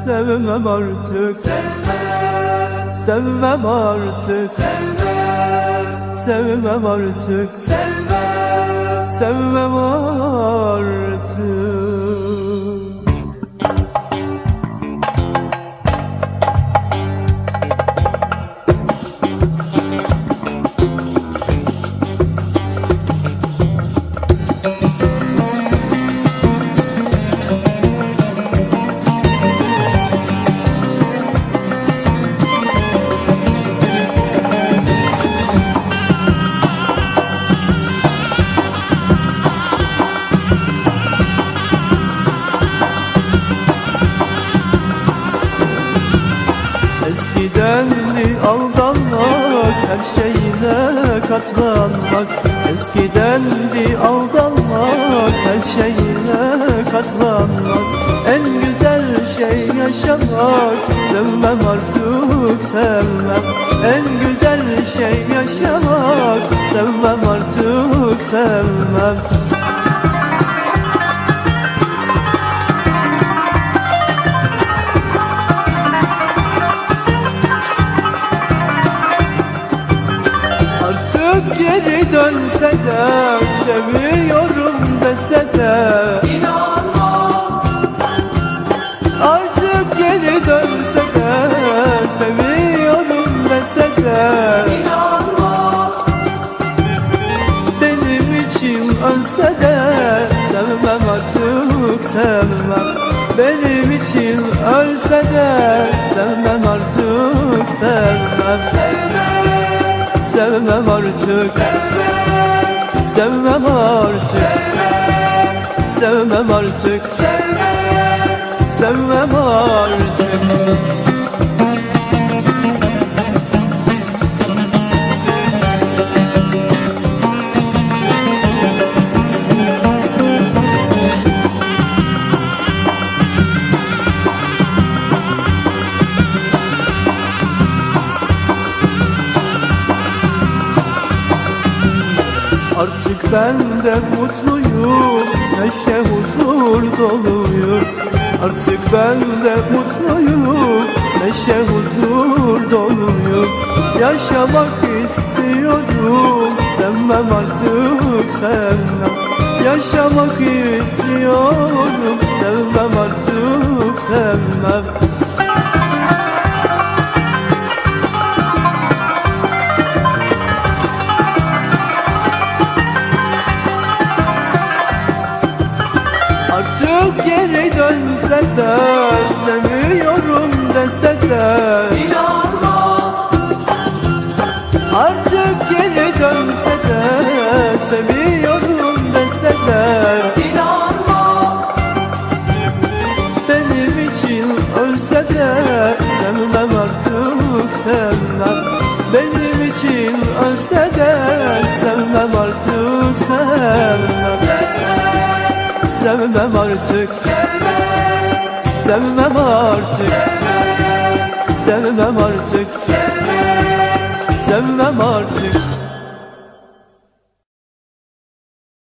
sevmem artık. Sevmem, Sevmem artık. sevmem, Sevmem artık. sevmem. Sevmem artık. Eskidendi aldanmak, her şeyine katlanmak. Eskidendi aldanmak, her şeyine katlanmak. En güzel şey yaşamak, sevmem artık sevmem. En güzel şey yaşamak, sevmem artık sevmem. Geri dönse de, seviyorum dese de İnanma, artık geri dönse de, seviyorum dese de inanma. benim için ölse de, sevmem artık sevmem. Benim için ölse de, sevmem artık sevmem. Sevmem artık. Sevmem artık. Sevmem artık. Sevmem artık. Artık ben de mutluyum, neşe huzur doluyum. Artık ben de mutluyum, neşe huzur doluyum. Yaşamak istiyorum, sevmem artık sevmem. Yaşamak istiyorum, sevmem artık sevmem. Artık geri dönse de, seviyorum dese de İnanma, artık geri dönse de, seviyorum dese de inanma. benim için ölse de, sevmem artık sevmem. Benim için ölse de, sevmem artık sevmem. Sevmem artık. Sevmem artık. Sevmem artık. Sevmem artık.